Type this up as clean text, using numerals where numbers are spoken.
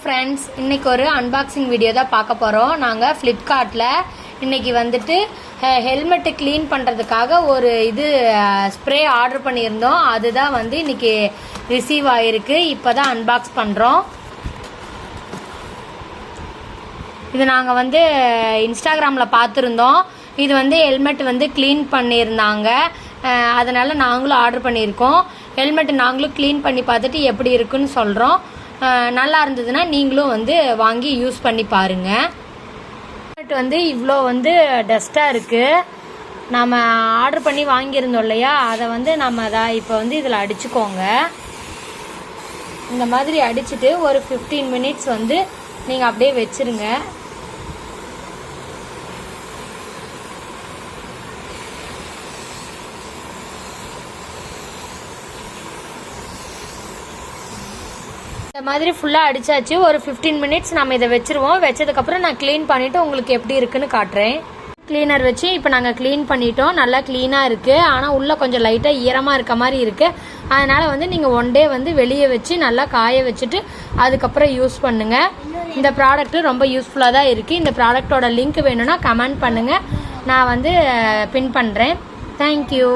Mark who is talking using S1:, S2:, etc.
S1: Friends, இன்றைக்கி ஒரு unboxing video தான் பார்க்க போகிறோம். நாங்கள் ஃப்ளிப்கார்ட்டில் இன்றைக்கி வந்துட்டு ஹெல்மெட்டு க்ளீன் பண்ணுறதுக்காக ஒரு ஸ்ப்ரே ஆர்டர் பண்ணியிருந்தோம். அதுதான் வந்து இன்றைக்கி ரிசீவ் ஆகிருக்கு. இப்போ தான் அன்பாக்ஸ் பண்ணுறோம். இது நாங்கள் வந்து இன்ஸ்டாகிராமில் பார்த்துருந்தோம். இது வந்து ஹெல்மெட் வந்து க்ளீன் பண்ணியிருந்தாங்க. அதனால் நாங்களும் ஆர்டர் பண்ணியிருக்கோம். ஹெல்மெட்டு நாங்களும் க்ளீன் பண்ணி பார்த்துட்டு எப்படி இருக்குன்னு சொல்கிறோம். நல்லா இருந்ததுன்னா நீங்களும் வந்து வாங்கி யூஸ் பண்ணி பாருங்கள். ஹெல்மெட் வந்து இவ்வளோ வந்து டஸ்ட்டாக இருக்குது. நம்ம ஆர்டர் பண்ணி வாங்கியிருந்தோம் இல்லையா, அதை வந்து நம்ம இப்போ வந்து இதில் அடிச்சுக்கோங்க. இந்த மாதிரி அடிச்சுட்டு ஒரு 15 மினிட்ஸ் வந்து நீங்கள் அப்படியே வச்சுருங்க. இந்த மாதிரி ஃபுல்லாக அடித்தாச்சு. ஒரு 15 மினிட்ஸ் நம்ம இதை வச்சுருவோம். வச்சதுக்கப்புறம் நான் க்ளீன் பண்ணிவிட்டு உங்களுக்கு எப்படி இருக்குன்னு காட்டுறேன். க்ளீனர் வச்சு இப்போ நாங்கள் க்ளீன் பண்ணிட்டோம். நல்லா க்ளீனாக இருக்குது. ஆனால் உள்ளே கொஞ்சம் லைட்டாக ஈரமாக இருக்க மாதிரி இருக்குது. அதனால் வந்து நீங்கள் ஒன் டே வந்து வெளியே வச்சு நல்லா காய வச்சுட்டு அதுக்கப்புறம் யூஸ் பண்ணுங்கள். இந்த ப்ராடக்ட்டு ரொம்ப யூஸ்ஃபுல்லாக தான் இருக்குது. இந்த ப்ராடக்டோட லிங்க் வேணும்னா கமெண்ட் பண்ணுங்கள். நான் வந்து பின் பண்ணுறேன். தேங்க்யூ.